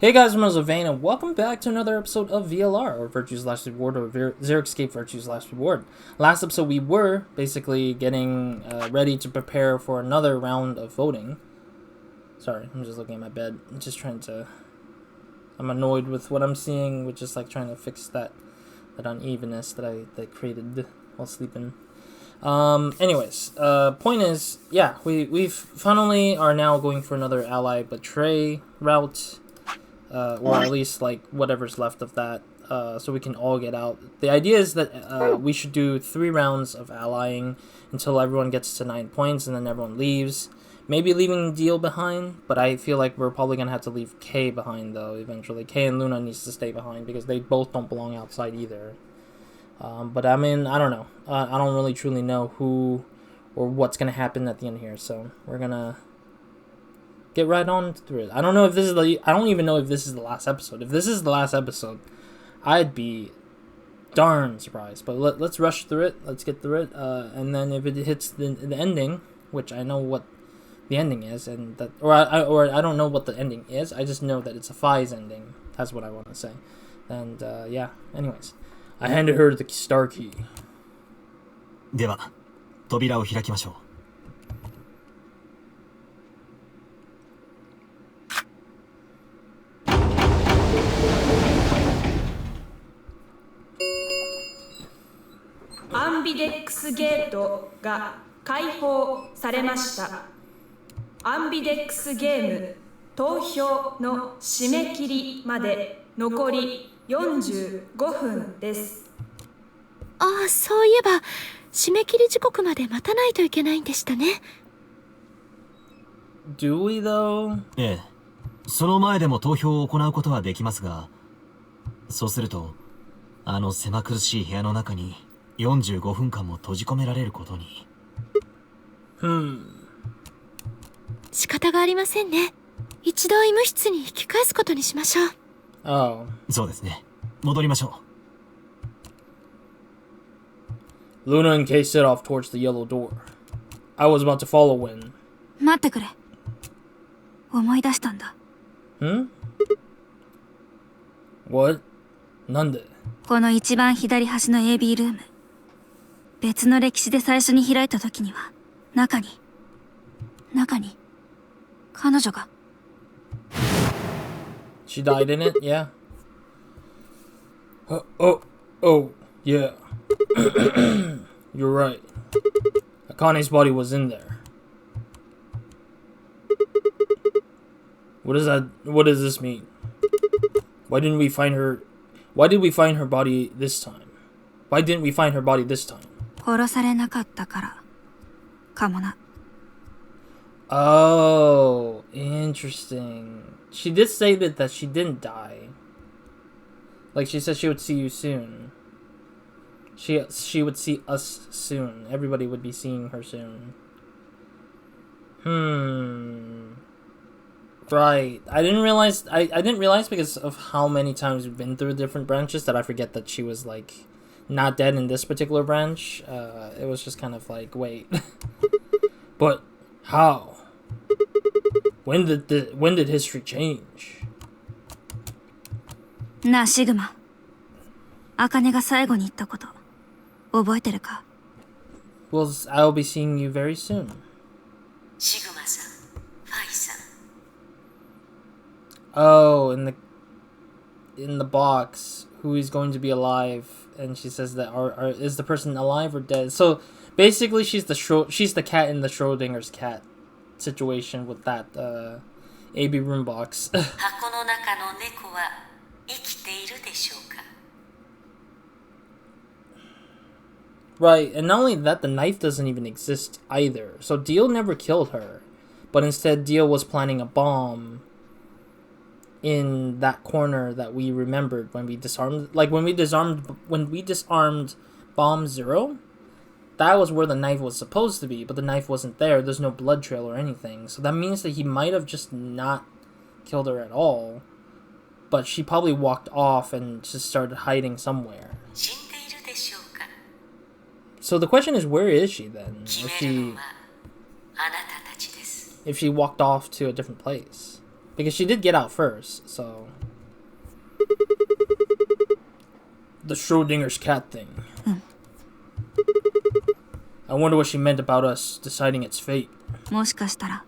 Hey guys, I'm RozaldVane, and welcome back to another episode of VLR, or Virtue's Last Reward, or Zero Escape Virtue's Last Reward. Last episode, we were basically getting ready to prepare for another round of voting. Sorry, I'm just looking at my bed. I'm annoyed with what I'm seeing, with just like trying to fix that unevenness that I created while sleeping. Anyways, point is, yeah, we've finally are now going for another ally betray route. Or at least like whatever's left of that, so we can all get out. The idea is that we should do 3 rounds of allying until everyone gets to 9 points, and then everyone leaves. Maybe leaving Deal behind, but I feel like we're probably gonna have to leave Kay behind though. Eventually, Kay and Luna needs to stay behind because they both don't belong outside either. But I mean, I don't know. I don't really truly know who or what's gonna happen at the end here, so we're gonna get right on through it. I don't even know if this is the last episode. If this is the last episode, I'd be darn surprised. But let's rush through it. Let's get through it. And then if it hits the ending, which I know what the ending is, and that, or I don't know what the ending is. I just know that it's a Fi's ending. That's what I want to say. And yeah. Anyways, I handed her the star key. では、扉を開きましょう。アンビデックスゲートが開放されました。アンビデックスゲーム投票の締め切りまで残り45分です。ああ、そういえば締め切り時刻まで待たないといけないんでしたね。Do we though? ええ、その前でも投票を行うことはできますが、そうするとあの狭苦しい部屋の中に45分間も閉じ込められることに。仕方がありませんね。一度医務室に引き返すことにしましょう。Oh. そうですね。戻りましょう。Luna and Kay set off towards the yellow door. I was about to follow when. 待ってくれ。思い出したんだ。What? なんで？この一番左端の AB ルーム。別の歴史で最初に開いた時には、中に、彼女が。She died in it? Yeah. Oh, yeah. You're right. Akane's body was in there. What does this mean? Why didn't we find her body this time? Why didn't we find her body this time? 殺されなかったからかもな。Oh, interesting. She did say that she didn't die. Like she said she would see you soon. She would see us soon. Everybody would be seeing her soon. Right. I didn't realize because of how many times we've been through different branches that I forget that she was like not dead in this particular branch. It was just kind of like, wait. But how? When did history change? なあシグマ。茜が最後に言ったこと覚えてるか？ Well, I'll be seeing you very soon. シグマさん、ファイさん。Oh, in the box, who is going to be alive? And she says that is the person alive or dead? So basically, she's the cat in the Schrodinger's cat situation with that AB room box. 箱の中の猫は生きているでしょうか? Right, and not only that, the knife doesn't even exist either. So Deal never killed her, but instead Deal was planting a bomb in that corner that we remembered when we disarmed, when we disarmed Bomb Zero. That was where the knife was supposed to be, but the knife wasn't there. There's no blood trail or anything, so that means that he might have just not killed her at all, but she probably walked off and just started hiding somewhere. So the question is, where is she then? If she walked off to a different place. Because she did get out first, so... The Schrodinger's cat thing. I wonder what she meant about us deciding its fate. もしかしたら、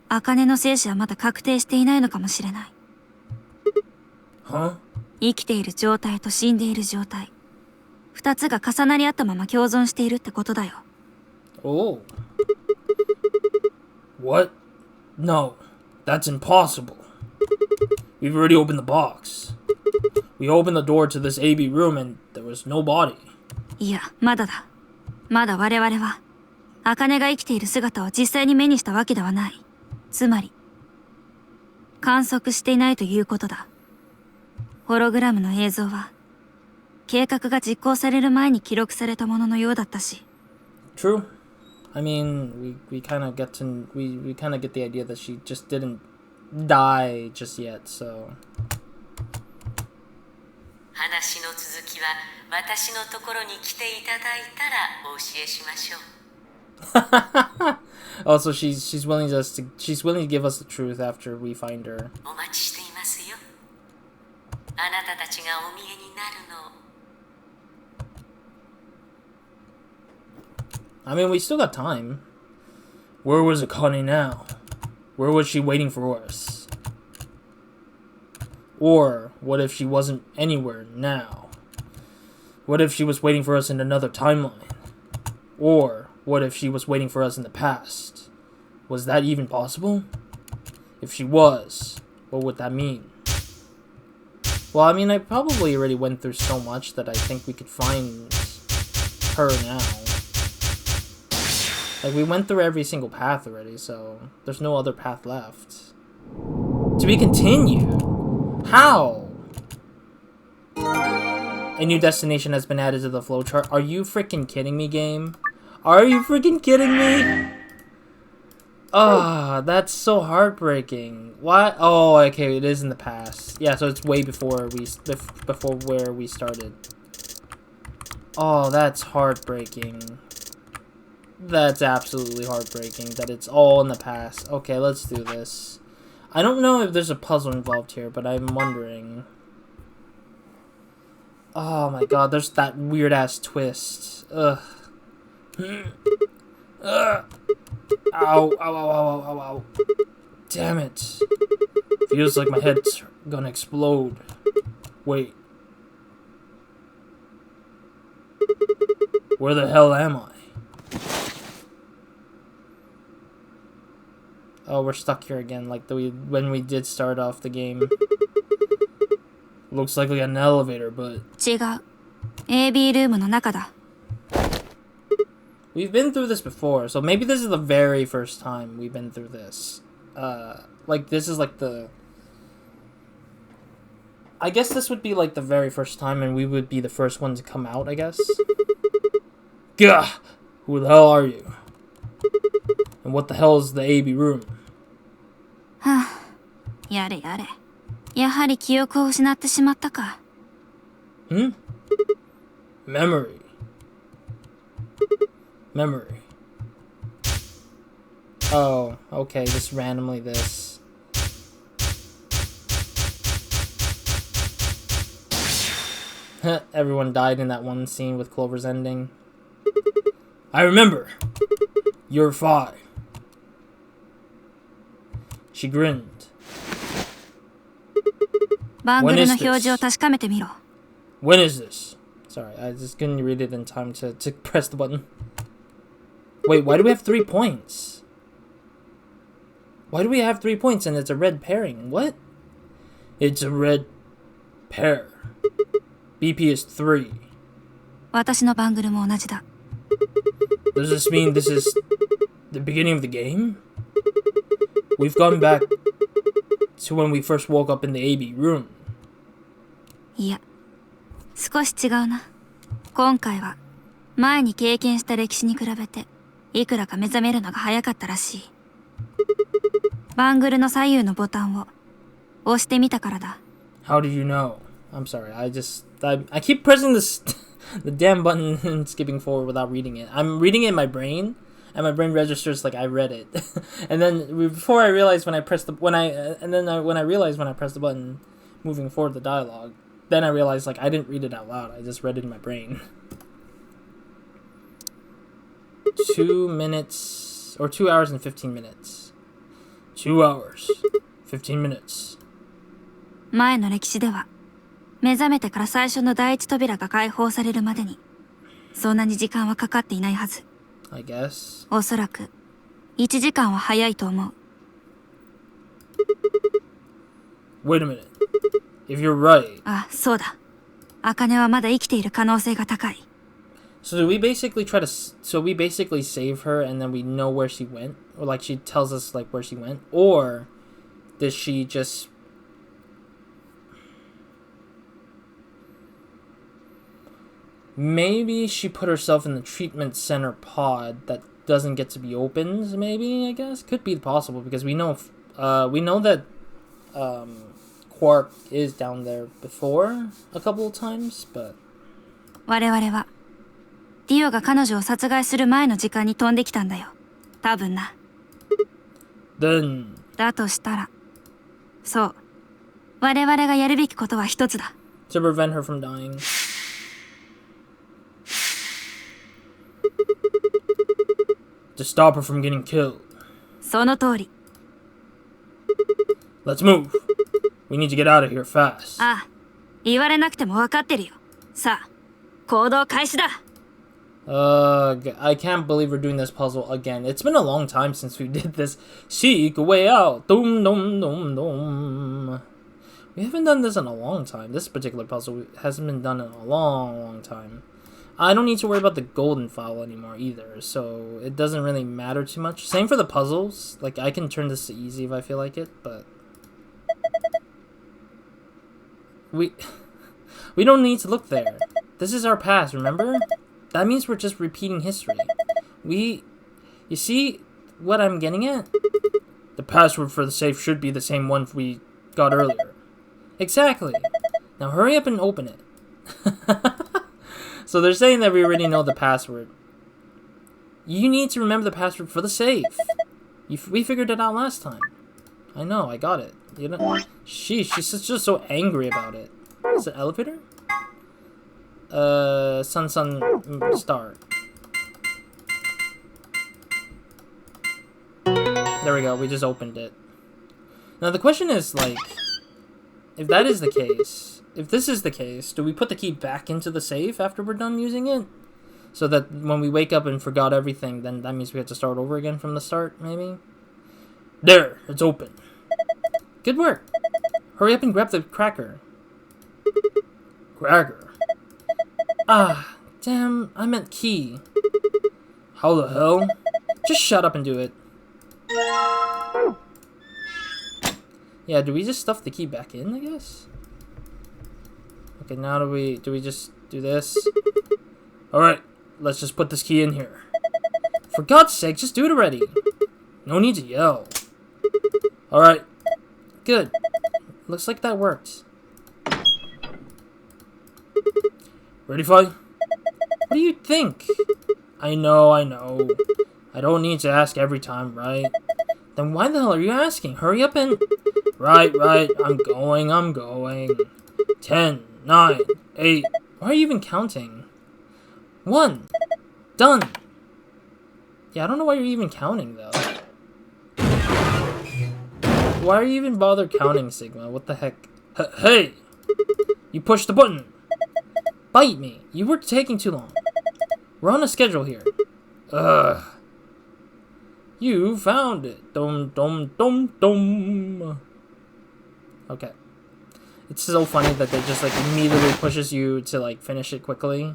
茜の生死はまだ確定していないのかもしれない。Huh? 生きている状態と死んでいる状態。二つが重なり合ったまま共存しているってことだよ。Oh. What? No. That's impossible. We've already opened the box. We opened the door to this AB room and there was no body. いや、まだだ。まだ我々は、茜が生きている姿を実際に目にしたわけではない。つまり、観測していないということだ。ホログラムの映像は、計画が実行される前に記録されたもののようだったし。True. I mean, we kind of get to we kind of get the idea that she just didn't die just yet. So. 話の続きは私のところに来ていただいたらお教えしましょう。Also, she's willing to give us the truth after we find her. お待ちしていますよ。あなたたちがお見えになるのを。I mean, we still got time. Where was Akane now? Where was she waiting for us? Or, what if she wasn't anywhere now? What if she was waiting for us in another timeline? Or, what if she was waiting for us in the past? Was that even possible? If she was, what would that mean? Well, I mean, I probably already went through so much that I think we could find her now. Like, we went through every single path already, so there's no other path left. To be continued? How? A new destination has been added to the flowchart. Are you freaking kidding me, game? Are you freaking kidding me? Ah, that's so heartbreaking. What? Oh, okay, it is in the past. Yeah, so it's way before where we started. Oh, that's heartbreaking. That's absolutely heartbreaking that it's all in the past. Okay, let's do this. I don't know if there's a puzzle involved here, but I'm wondering. Oh my god, there's that weird ass twist. Ugh. Ugh. Ow, ow, ow, ow, ow, ow. Damn it. Feels like my head's gonna explode. Wait. Where the hell am I? Oh, we're stuck here again, like when we did start off the game. Looks like we got an elevator, but... 違う。AB ルームの中だ。We've been through this before, so maybe this is the very first time we've been through this. Like, this is like the... I guess this would be like the very first time, and we would be the first one to come out, I guess. Gah! Who the hell are you? And what the hell is the AB room? はあ、やれやれ。やはり記憶を失ってしまったか。Hmm? Memory. Memory. Oh, okay, just randomly this. Everyone died in that one scene with Clover's ending. I remember. You're 5. She grinned. バングルの表示を確かめてみろ。When is this? Sorry, I just couldn't read it in time to press the button. Wait, why do we have 3 points? Why do we have 3 points and it's a red pairing? What? It's a red pair. BP is 3. 私のバングルも同じだ。Does this mean this is the beginning of the game? We've gone back to when we first woke up in the AB room. いや、少し違うな。今回は前に経験した歴史に比べていくらか目覚めるのが早かったらしい。バングルの左右のボタンを押してみたからだ。How do you know? I'm sorry, I keep pressing this the damn button and skipping forward without reading it. I'm reading it in my brain, and my brain registers like I read it, and then before I realized when I pressed the when I realized when I pressed the button, moving forward the dialogue, then I realized like I didn't read it out loud. I just read it in my brain. 2 minutes or 2 hours and 15 minutes. 2 hours, 15 minutes. 前の歴史では、目覚めてから最初の第一扉が開放されるまでに、そんなに時間はかかっていないはず。I guess. おそらく、1時間は早いと思う。Wait a minute. If you're right. あ、そうだ。茜はまだ生きている可能性が高い。So do we basically try to? So we basically save her, and then we know where she went, or like she tells us like where she went, or does she just? Maybe she put herself in the treatment center pod that doesn't get to be opened. Maybe I guess could be possible because we know that Quark is down there before a couple of times, but 我々はディオが彼女を殺害する前の時間に飛んできたんだよ。多分な。then だとしたら、そう。我々がやるべきことは一つだ。to prevent her from dying. To stop her from getting killed. その通り。Let's move. We need to get out of here fast. ああ、言われなくても分かってるよ。さあ、行動開始だ。I can't believe we're doing this puzzle again. It's been a long time since we did this. Seek a way out. Dum dum dum dum. We haven't done this in a long time. This particular puzzle hasn't been done in a long, long time. I don't need to worry about the golden file anymore either, so it doesn't really matter too much. Same for the puzzles. Like, I can turn this to easy if I feel like it, but... We don't need to look there. This is our past, remember? That means we're just repeating history. You see what I'm getting at? The password for the safe should be the same one we got earlier. Exactly. Now hurry up and open it. So they're saying that we already know the password. You need to remember the password for the safe. We figured it out last time. I know, I got it. You know, she's just so angry about it. Is it an elevator? Sun, star. There we go, we just opened it. Now the question is, like, if that is the case, if this is the case, do we put the key back into the safe after we're done using it? So that when we wake up and forgot everything, then that means we have to start over again from the start, maybe? There, it's open. Good work. Hurry up and grab the cracker. Cracker. Ah, damn, I meant key. How the hell? Just shut up and do it. Yeah, do we just stuff the key back in, I guess? Okay, now do we just do this? Alright, let's just put this key in here. For God's sake, just do it already. No need to yell. Alright, good. Looks like that worked. Ready, Fi? What do you think? I know. I don't need to ask every time, right? Then why the hell are you asking? Hurry up and... Right, I'm going. 10, 9, 8... Why are you even counting? 1. Done. Yeah, I don't know why you're even counting, though. Why are you even bother counting, Sigma? What the heck? Hey! You pushed the button! Bite me! You were taking too long. We're on a schedule here. Ugh. You found it. Dum dum dum dum. Okay. It's so funny that they just like immediately pushes you to like finish it quickly.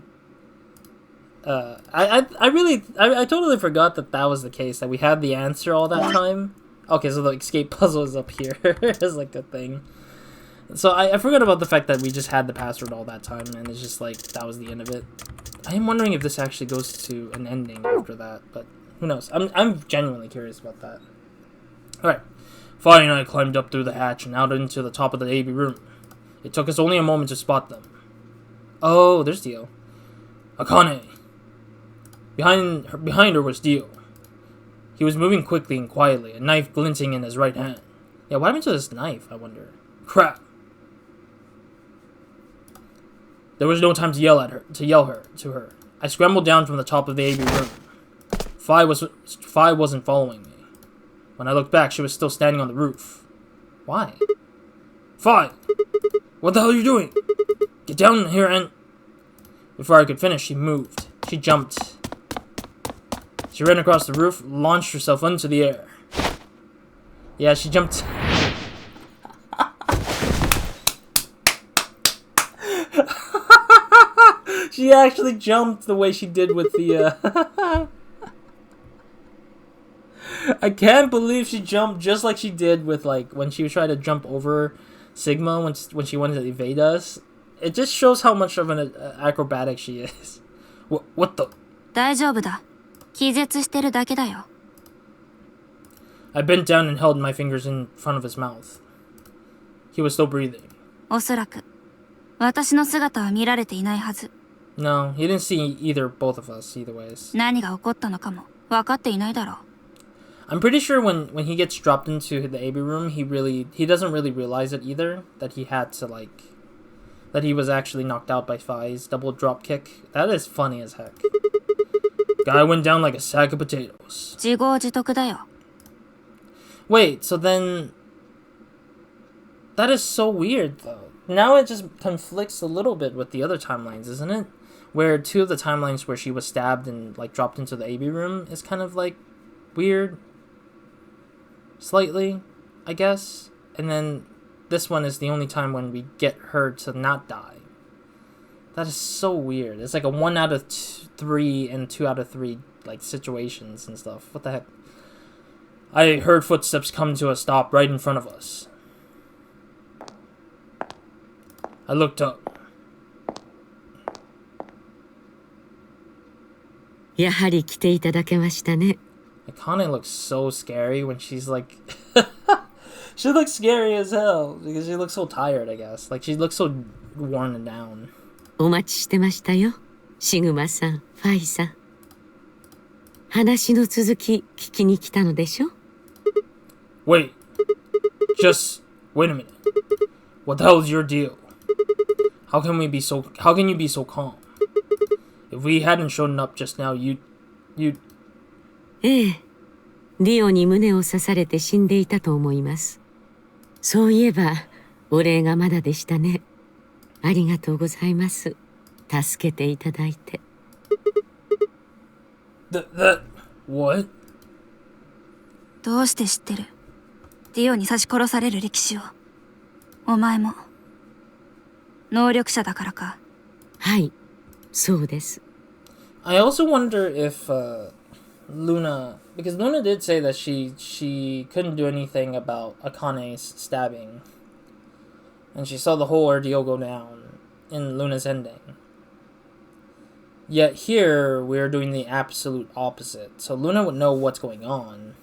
I totally forgot that was the case, that we had the answer all that time. Okay, so the escape puzzle is up here. It's like a thing. So I forgot about the fact that we just had the password all that time, and it's just like, that was the end of it. I am wondering if this actually goes to an ending after that, but who knows? I'm genuinely curious about that. Alright. Fi and I climbed up through the hatch and out into the top of the AV room. It took us only a moment to spot them. Oh, there's Dio. Akane. Behind her was Dio. He was moving quickly and quietly, a knife glinting in his right hand. Yeah, what happened to this knife, I wonder? Crap. There was no time to yell to her. I scrambled down from the top of the AV room. Fi wasn't following me. When I looked back, she was still standing on the roof. Why? Fi! What the hell are you doing? Get down here and... Before I could finish, she moved. She jumped. She ran across the roof, launched herself into the air. Yeah, she jumped... She actually jumped the way she did with the, I can't believe she jumped just like she did with, like, when she was trying to jump over Sigma when she wanted to evade us. It just shows how much of an acrobatic she is. What the? 大丈夫だ。気絶してるだけだよ。I bent down and held my fingers in front of his mouth. He was still breathing. おそらく、私の姿は見られていないはず。No, he didn't see both of us, either ways. 何が起こったのかも分かっていないだろう。I'm pretty sure when he gets dropped into the AB room, he doesn't really realize it either, that he had to, like, that he was actually knocked out by Fi's double drop kick. That is funny as heck. Guy went down like a sack of potatoes. 自業自得だよ。Wait, so then... That is so weird, though. Now it just conflicts a little bit with the other timelines, isn't it? Where two of the timelines where she was stabbed and, like, dropped into the AB room is kind of, like, weird. Slightly, I guess. And then this one is the only time when we get her to not die. That is so weird. It's like a 1 out of 3 and 2 out of 3, like, situations and stuff. What the heck? I heard footsteps come to a stop right in front of us. I looked up. やはり来ていただけましたね。Akane looks so scary when she's like... She looks scary as hell because she looks so tired, I guess. Like, she looks so worn down. お待ちしてましたよ。シグマさん、ファイさん。話の続き聞きに来たのでしょ? Wait. Just wait a minute. What the hell is your deal? How can you be so calm? If we hadn't shown up just now, you'd... ええ。ディオに胸を刺されて死んでいたと思います。そういえば、お礼がまだでしたね。ありがとうございます。助けていただいて。What? どうして知ってる？ディオに刺し殺される歴史を。お前も。能力者だからか。はい、そうです。I also wonder if, Luna... Because Luna did say that she couldn't do anything about Akane's stabbing. And she saw the whole ordeal go down in Luna's ending. Yet here, we're doing the absolute opposite. So Luna would know what's going on,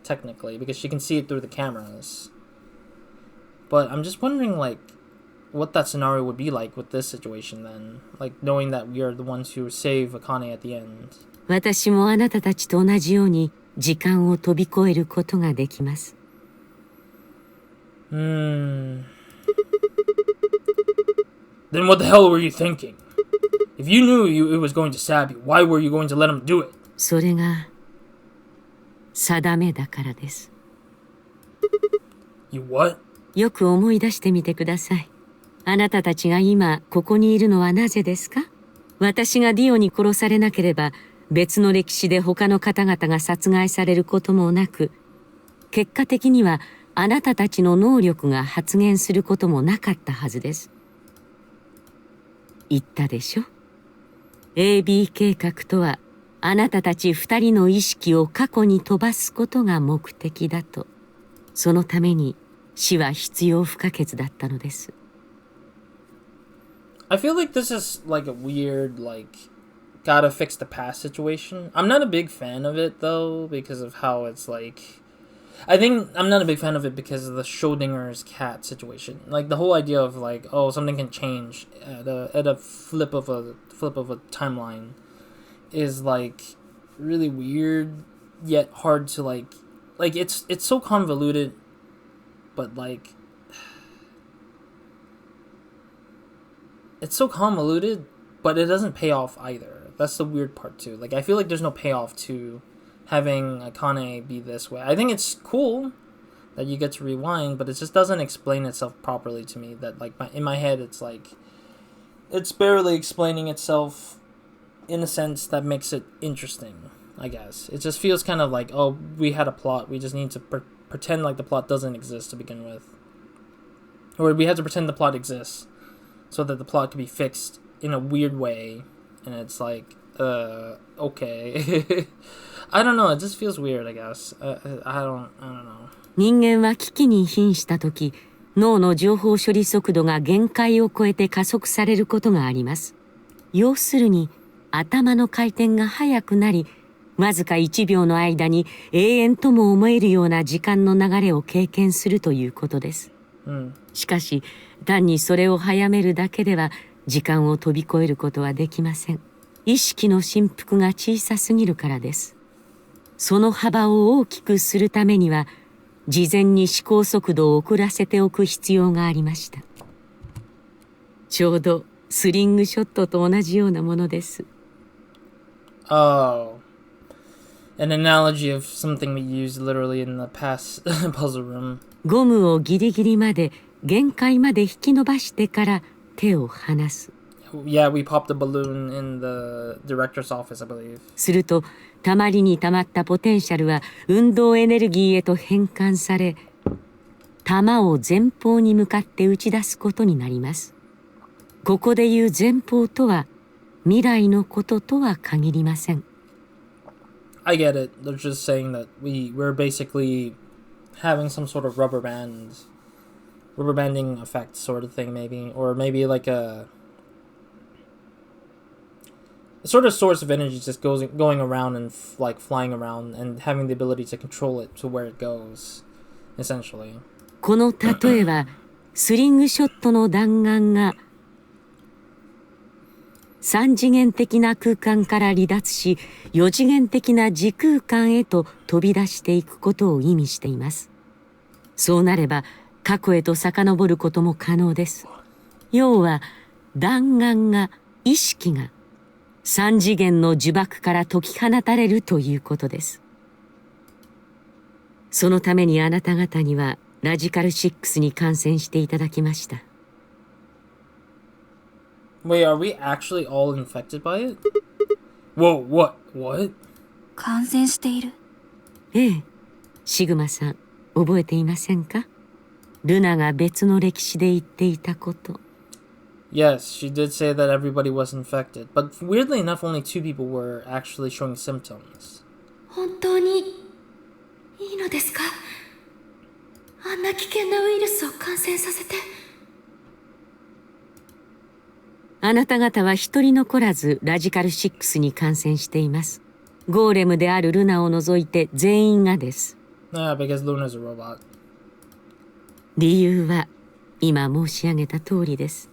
technically, because she can see it through the cameras. But I'm just wondering, like, what that scenario would be like with this situation then. Like, knowing that we are the ones who save Akane at the end. 私もあなたたちと同じように時間を飛び越えることができます。Then what the hell were you thinking? If you knew it was going to stab you, why were you going to let him do it? それが定めだからです。You what? よく思い出してみてください。あなたたちが今ここにいるのはなぜですか？私がディオに殺されなければ別の歴史で他の方々が殺害されることもなく、結果的にはあなたたちの能力が発現することもなかったはずです。言ったでしょ？ AB 計画とはあなたたち2人の意識を過去に飛ばすことが目的だと。そのために死は必要不可欠だったのです。I feel like this is like a weird, like, gotta fix the past situation. I'm not a big fan of it, though, because of how it's like... I think I'm not a big fan of it because of the Schrodinger's cat situation. Like, the whole idea of, like, oh, something can change at a flip of a timeline is, like, really weird yet hard to like it's so convoluted, but like it's so convoluted, but it doesn't pay off either. That's the weird part too. Like I feel like there's no payoff to having Akane be this way. I think it's cool that you get to rewind, but it just doesn't explain itself properly to me. That like in my head, it's like it's barely explaining itself in a sense that makes it interesting. I guess it just feels kind of like, oh, we had a plot. We just need to pretend like the plot doesn't exist to begin with, or we had to pretend the plot exists so that the plot could be fixed in a weird way. And it's like, okay. I don't know. It just feels weird. I guess. I don't know. 人間は危機に瀕した時、脳の情報処理速度が限界を超えて加速されることがあります。要するに頭の回転が速くなり、わずか1秒の間に永遠とも思えるような時間の流れを経験するということです。しかし単にそれを早めるだけでは時間を飛び越えることはできません。意識の振幅が小さすぎるからです。その幅を大きくするためには事前に思考速度を遅らせておく必要がありました。ちょうどスリングショットと同じようなものです。Oh, an analogy of something we used literally in the past puzzle room. ゴムをギリギリまで限界まで引き伸ばしてから手を離す。Yeah, we popped a balloon in the director's office, I believe. すると、たまりにたまったポテンシャルは運動エネルギーへと変換され、弾を前方に向かって打ち出すことになります。ここでいう前方とは、未来のこととは限りません。I get it. They're just saying that we're basically having some sort of rubber banding effect sort of thing, maybe. Or maybe like a sort of source of energy just going around and like flying around and having the ability to control it to where it goes, essentially. この例えはスリングショットの弾丸が3次元的な空間から離脱し4次元的な時空間へと飛び出していくことを意味しています。そうなれば過去へと遡ることも可能です。要は弾丸が意識が3次元の呪縛から解き放たれるということです。そのためにあなた方にはラジカル6に感染していただきました。Wait, are we actually all infected by it? Whoa, what? 感染している。ええ、シグマさん、覚えていませんか？ルナが別の歴史で言っていたこと。Yes, she did say that everybody was infected, but weirdly enough, only 2 people were actually showing symptoms. 本当にいいのですか？あんな危険なウイルスを感染させて。あなた方は一人残らずラジカル6に感染しています。ゴーレムであるルナを除いて全員がです。Because Luna's a robot. 理由は今申し上げた通りです。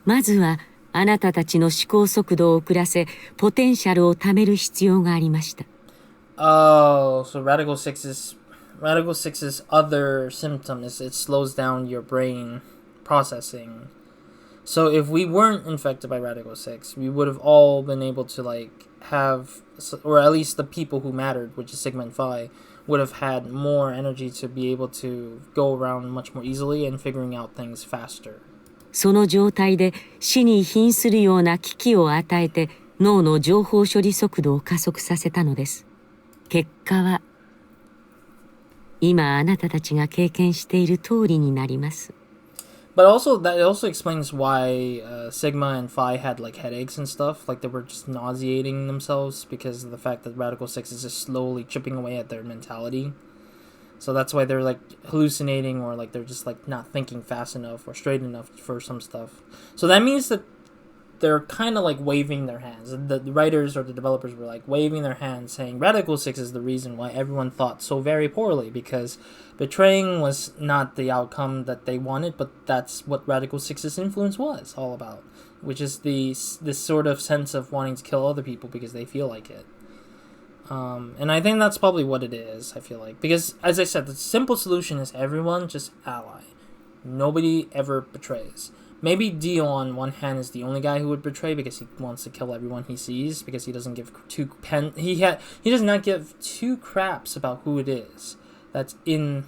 まずはあなたたちの思考速度を遅らせポテンシャルを貯める必要がありました。Oh, so Radical 6's other symptom is it slows down your brain processing. So if we weren't infected by Radical 6, we would have all been able to like have, or at least the people who mattered, which is Sigma and Phi, would have had more energy to be able to go around much more easily and figuring out things faster. その状態で死に瀕するような危機を与えて脳の情報処理速度を加速させたのです。結果は今あなたたちが経験している通りになります。But also that also explains why Sigma and Phi had like headaches and stuff, like they were just nauseating themselves because of the fact that Radical 6 is just slowly chipping away at their mentality. So that's why they're like hallucinating or like they're just like not thinking fast enough or straight enough for some stuff. So that means that they're kind of like waving their hands. The writers or the developers were like waving their hands saying Radical 6 is the reason why everyone thought so very poorly, because betraying was not the outcome that they wanted, but that's what Radical 6's influence was all about, which is this sort of sense of wanting to kill other people because they feel like it. And I think that's probably what it is, I feel like. Because, as I said, the simple solution is everyone just ally. Nobody ever betrays. Maybe Dio on one hand is the only guy who would betray because he wants to kill everyone he sees, because he doesn't give he does not give two craps about who it is that's in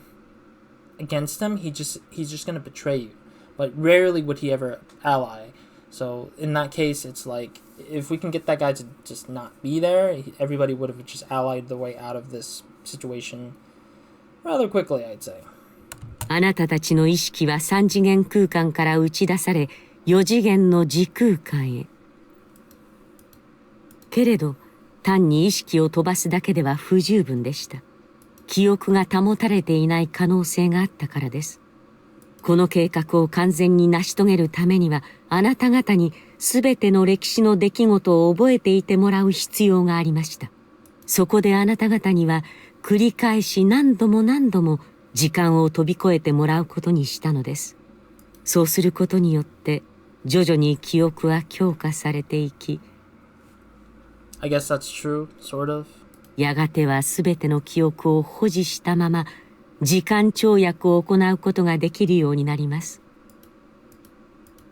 against him. He's just gonna betray you. But rarely would he ever ally. So in that case, it's like, if we can get that guy to just not be there, everybody would have just allied the way out of this situation rather quickly, I'd say. あなたたちの意識は3次元空間から打ち出され、4次元の時空間へ。けれど、単に意識を飛ばすだけでは不十分でした。記憶が保たれていない可能性があったからです。この計画を完全に成し遂げるためには、あなた方に全ての歴史の出来事を覚えていてもらう必要がありました。そこであなた方には繰り返し何度も何度も時間を飛び越えてもらうことにしたのです。そうすることによって徐々に記憶は強化されていき、I guess that's true, sort of. やがては全ての記憶を保持したまま時間跳躍を行うことができるようになります。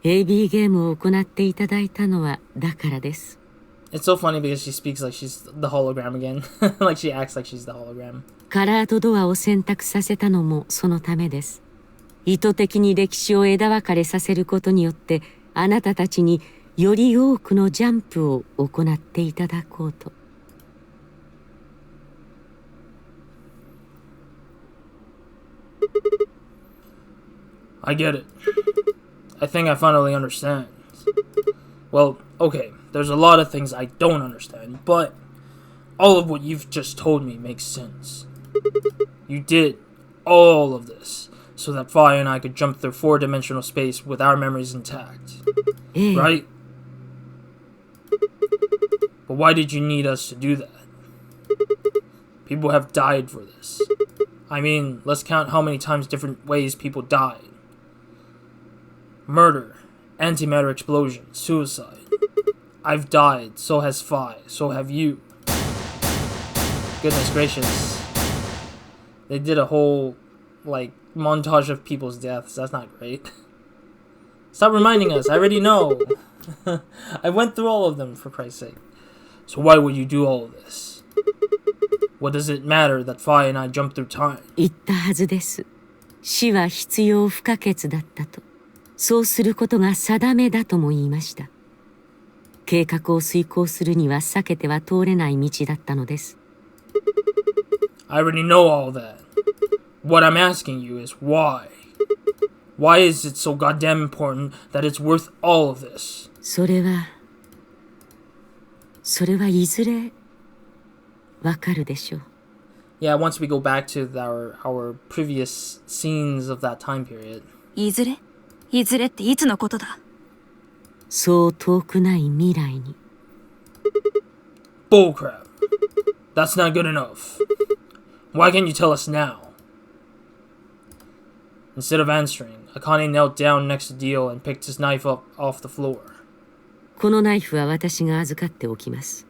AB ゲームを行っていただいたのはだからです。It's so funny because she speaks like she's the hologram again. Like she acts like she's the hologram. カラードドアを選択させたのもそのためです。意図的に歴史を枝分かれさせることによってあなたたちにより多くのジャンプを行っていただこうと。I get it. I think I finally understand. Well, okay, there's a lot of things I don't understand, but all of what you've just told me makes sense. You did all of this so that Fi and I could jump through 4-dimensional space with our memories intact. Right? But why did you need us to do that? People have died for this. I mean, let's count how many times different ways people died. Murder, antimatter explosion, suicide. I've died, so has Fi, so have you. Goodness gracious. They did a whole, like, montage of people's deaths. That's not great. Stop reminding us, I already know. I went through all of them, for Christ's sake. So why would you do all of this? What does it matter that Fi and I jumped through time? 言ったはずです。死は必要不可欠だったと。そうすることが定めだとも言いました。計画を遂行するには避けては通れない道だったのです。I already know all that. What I'm asking you is why? Why is it so goddamn important that it's worth all of this? それはいずれわかるでしょう。Yeah, once we go back to our previous scenes of that time period. いずれっていつのことだ？そう遠くない未来に。Bullcrap. That's not good enough. Why can't you tell us now? Instead of answering, Akane knelt down next to Dio and picked his knife up off the floor. このナイフは私が預かっておきます。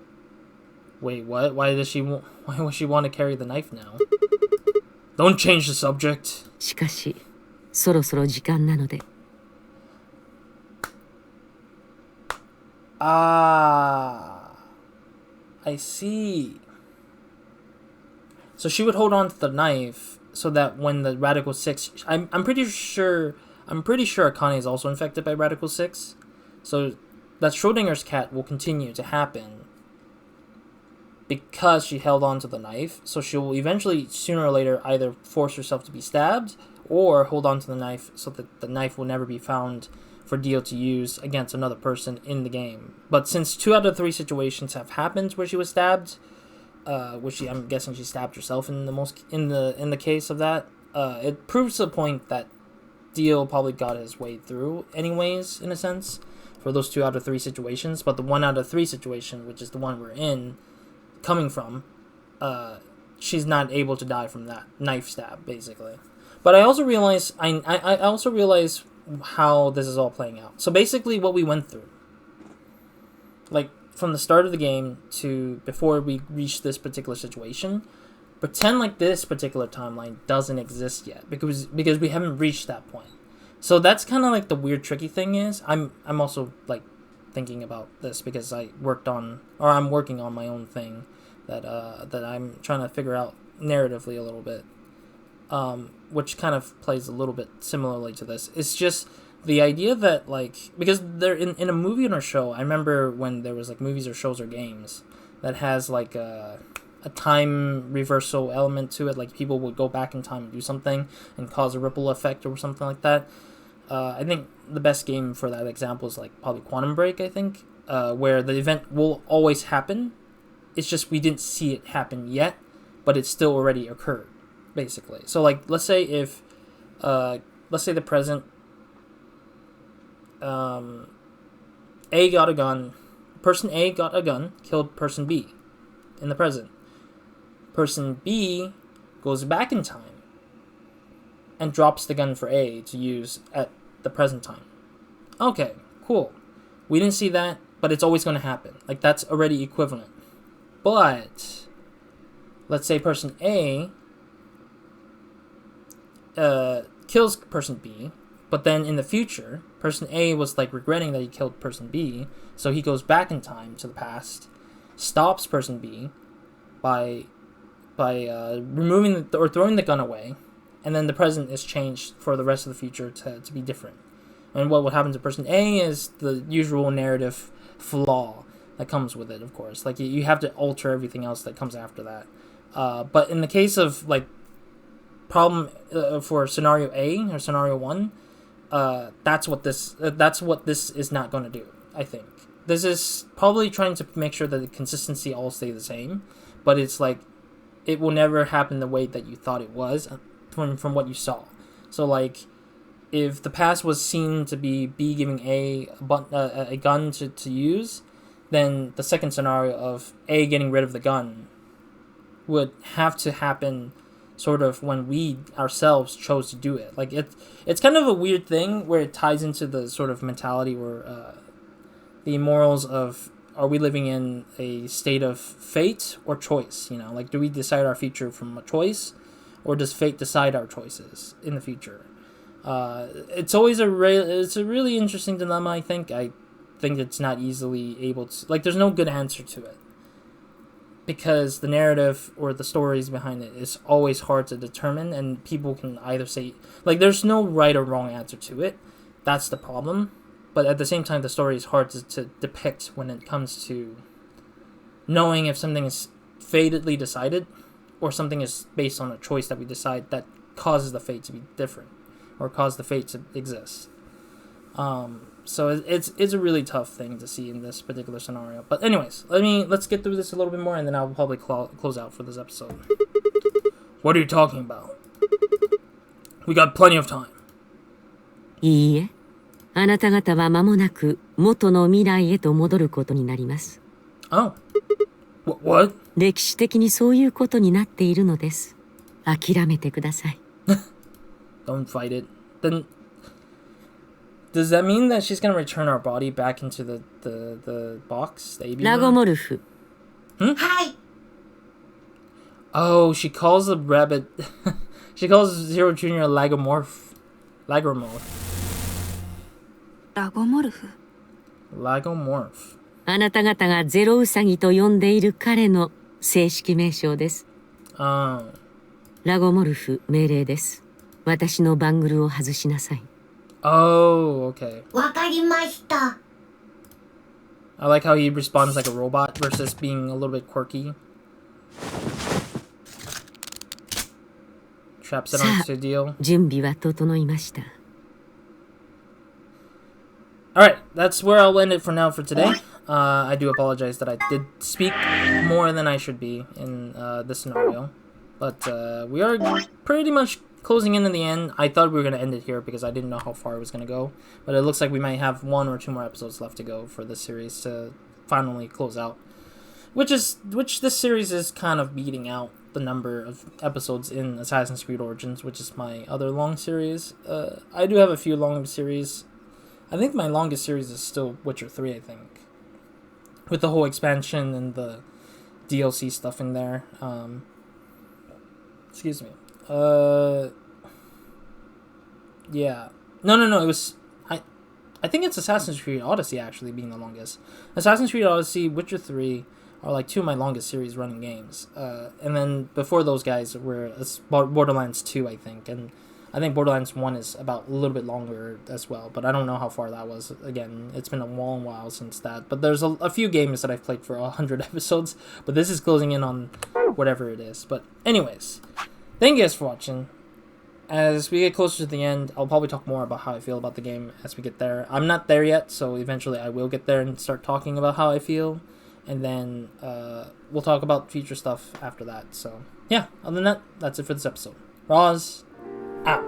Wait, what? Why does she want to carry the knife now? Don't change the subject. しかし、そろそろ時間なので。I see. So she would hold on to the knife so that when the Radical 6, I'm pretty sure Akane is also infected by Radical 6. So that Schrodinger's cat will continue to happen because she held on to the knife. So she will eventually, sooner or later, either force herself to be stabbed or hold on to the knife so that the knife will never be found for Dio to use against another person in the game. But since 2 out of 3 situations have happened where she was stabbed, which I'm guessing she stabbed herself in the case of that, it proves the point that Dio probably got his way through anyways, in a sense, for those 2 out of 3 situations. But the 1 out of 3 situation, which is the one we're in, coming from, she's not able to die from that knife stab, basically. But I also realize how this is all playing out. So basically what we went through, like, from the start of the game to before we reach this particular situation, pretend like this particular timeline doesn't exist yet because we haven't reached that point. So that's kind of like the weird tricky thing is I'm also like thinking about this because I'm working on my own thing that I'm trying to figure out narratively a little bit, which kind of plays a little bit similarly to this. It's just the idea that, like, because they're in a movie or a show, I remember when there was like movies or shows or games that has like a time reversal element to it, like people would go back in time and do something and cause a ripple effect or something like that. I think the best game for that example is like probably Quantum Break, I think, where the event will always happen. It's just we didn't see it happen yet, but it still already occurred, basically. So like, let's say the present, A got a gun, person A got a gun, killed person B in the present. Person B goes back in time and drops the gun for A to use at the present time. Okay, cool. We didn't see that, but it's always going to happen. Like, that's already equivalent. But let's say person A kills person B, but then in the future, person A was like regretting that he killed person B, so he goes back in time to the past, stops person B by removing or throwing the gun away, and then the present is changed for the rest of the future to be different. And what would happen to person A is the usual narrative flaw that comes with it, of course. Like, you have to alter everything else that comes after that. But in the case of, like, problem for scenario A or scenario 1, that's what this is not going to do, I think. This is probably trying to make sure that the consistency all stay the same, but it's like, it will never happen the way that you thought it was from what you saw. So, like, if the past was seen to be B giving A a gun to use, then the second scenario of A getting rid of the gun would have to happen sort of when we ourselves chose to do it. Like, it's kind of a weird thing where it ties into the sort of mentality where the morals of, are we living in a state of fate or choice? You know, like, do we decide our future from a choice, or does fate decide our choices in the future? It's always it's a really interesting dilemma. I think it's not easily able to, like, there's no good answer to it, because the narrative or the stories behind it is always hard to determine, and people can either say, like, there's no right or wrong answer to it. That's the problem. But at the same time, the story is hard to depict when it comes to knowing if something is fatedly decided or something is based on a choice that we decide that causes the fate to be different or cause the fate to exist. So it's a really tough thing to see in this particular scenario. But anyways, let's get through this a little bit more, and then I'll probably close out for this episode. What are you talking about? We got plenty of time. いいえ、あなた方は間もなく元の未来へと戻ることになります。Oh. What? 歴史的にそういうことになっているのです。諦めてください。Don't fight it. Then, does that mean that she's gonna return our body back into the box? The AB ラゴモルフ。はい。Oh, she calls the rabbit. She calls Zero Junior a Lagomorph. Lagomorph. Lagomorph. あなた方がゼロウサギと呼んでいる彼の正式名称です。ラゴモルフ命令です。私のバングルを外しなさい。Oh, okay. わかりました。I like how he responds like a robot versus being a little bit quirky. Traps it onto a deal. 準備は整いました。Alright, that's where I'll end it for now for today. I do apologize that I did speak more than I should be in this scenario. But we are pretty much closing in the end. I thought we were going to end it here because I didn't know how far it was going to go. But it looks like we might have 1 or 2 more episodes left to go for this series to finally close out. Which this series is kind of beating out the number of episodes in Assassin's Creed Origins, which is my other long series. I do have a few long series. I think my longest series is still Witcher 3, I think. with the whole expansion and the DLC stuff in there. Excuse me. Yeah. No. It was I think it's Assassin's Creed Odyssey actually being the longest. Assassin's Creed Odyssey, Witcher 3 are like 2 of my longest series running games. And then before those guys were Borderlands 2, I think, and I think Borderlands 1 is about a little bit longer as well, but I don't know how far that was. Again, it's been a long while since that. But there's a few games that I've played for 100 episodes, but this is closing in on whatever it is. But anyways, thank you guys for watching. As we get closer to the end, I'll probably talk more about how I feel about the game as we get there. I'm not there yet, so eventually I will get there and start talking about how I feel. And then we'll talk about future stuff after that. So, yeah, other than that, that's it for this episode. Roz, out.